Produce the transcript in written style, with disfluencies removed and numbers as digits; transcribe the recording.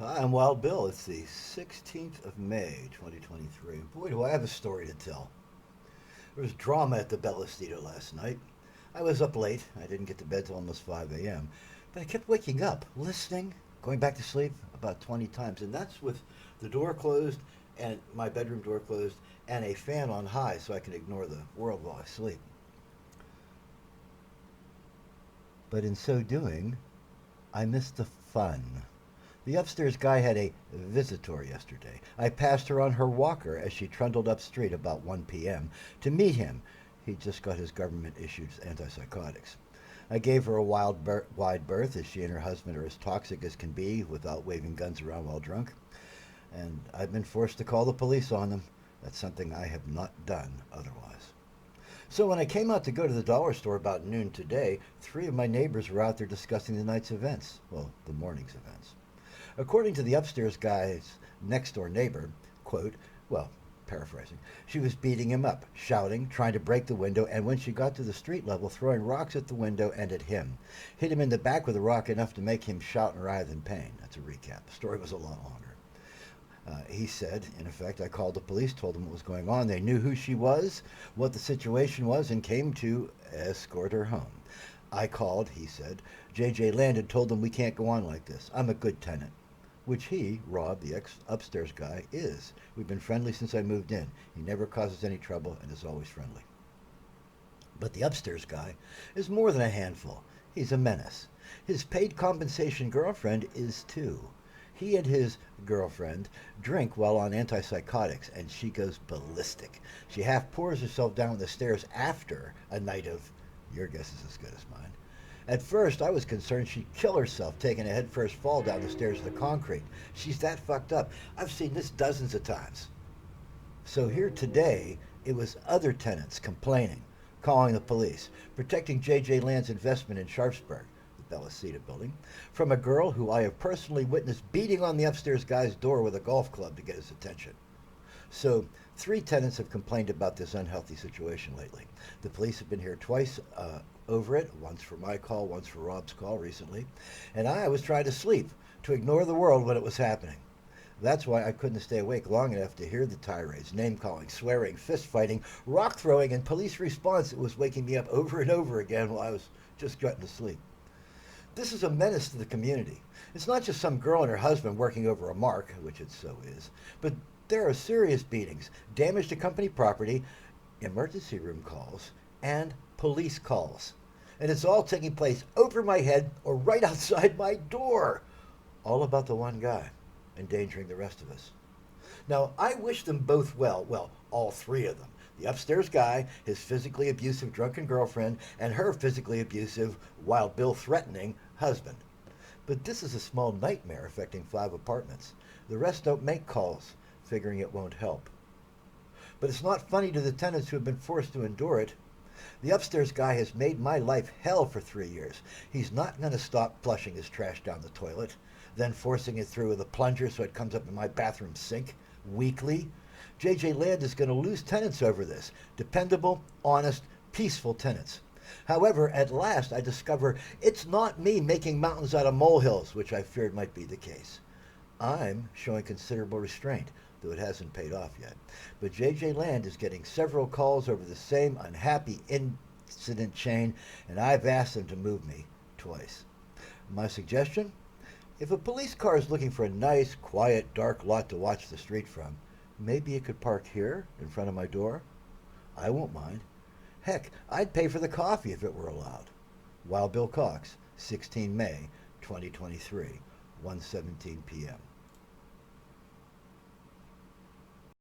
Hi, I'm Wild Bill. It's the 16th of May, 2023. Boy, do I have a story to tell. There was drama at the Bella Theater last night. I was up late. I didn't get to bed till almost 5 a.m. But I kept waking up, listening, going back to sleep about 20 times. And that's with the door closed and my bedroom door closed and a fan on high so I can ignore the world while I sleep. But in so doing, I missed the fun. The upstairs guy had a visitor yesterday. I passed her on her walker as she trundled up street about 1 p.m. to meet him. He just got his government issued antipsychotics. I gave her a wide berth as she and her husband are as toxic as can be without waving guns around while drunk. And I've been forced to call the police on them. That's something I have not done otherwise. So when I came out to go to the dollar store about noon today, three of my neighbors were out there discussing the night's events. Well, the morning's events. According to the upstairs guy's next door neighbor, quote, well, paraphrasing, she was beating him up, shouting, trying to break the window, and when she got to the street level, throwing rocks at the window and at him. Hit him in the back with a rock enough to make him shout and writhe in pain. That's a recap. The story was a lot longer. He said, in effect, I called the police, told them what was going on. They knew who she was, what the situation was, and came to escort her home. I called, he said. J.J. Landon told them we can't go on like this. I'm a good tenant. Which he, Rob, the upstairs guy, is. We've been friendly since I moved in. He never causes any trouble and is always friendly. But the upstairs guy is more than a handful. He's a menace. His paid compensation girlfriend is too. He and his girlfriend drink while on antipsychotics, and she goes ballistic. She half pours herself down the stairs after a night of, your guess is as good as mine. At first, I was concerned she'd kill herself taking a headfirst fall down the stairs of the concrete. She's that fucked up. I've seen this dozens of times. So here today, it was other tenants complaining, calling the police, protecting J.J. Land's investment in Sharpsburg, the Bellacita building, from a girl who I have personally witnessed beating on the upstairs guy's door with a golf club to get his attention. So, three tenants have complained about this unhealthy situation lately. The police have been here twice over it, once for my call, once for Rob's call recently, and I was trying to sleep, to ignore the world when it was happening. That's why I couldn't stay awake long enough to hear the tirades, name calling, swearing, fist fighting, rock throwing, and police response that was waking me up over and over again while I was just getting to sleep. This is a menace to the community. It's not just some girl and her husband working over a mark, which it so is, but there are serious beatings, damage to company property, emergency room calls, and police calls. And it's all taking place over my head or right outside my door. All about the one guy, endangering the rest of us. Now, I wish them both well, all three of them. The upstairs guy, his physically abusive drunken girlfriend, and her physically abusive, Wild Bill threatening husband. But this is a small nightmare affecting 5 apartments. The rest don't make calls, figuring it won't help. But it's not funny to the tenants who have been forced to endure it. The upstairs guy has made my life hell for 3 years. He's not going to stop flushing his trash down the toilet, then forcing it through with a plunger so it comes up in my bathroom sink weekly. J.J. Land is going to lose tenants over this. Dependable, honest, peaceful tenants. However, at last I discover it's not me making mountains out of molehills, which I feared might be the case. I'm showing considerable restraint, though it hasn't paid off yet. But J.J. Land is getting several calls over the same unhappy incident chain, and I've asked them to move me twice. My suggestion? If a police car is looking for a nice, quiet, dark lot to watch the street from, maybe it could park here in front of my door. I won't mind. Heck, I'd pay for the coffee if it were allowed. Wild Bill Cox, 16 May 2023, 1:17 p.m.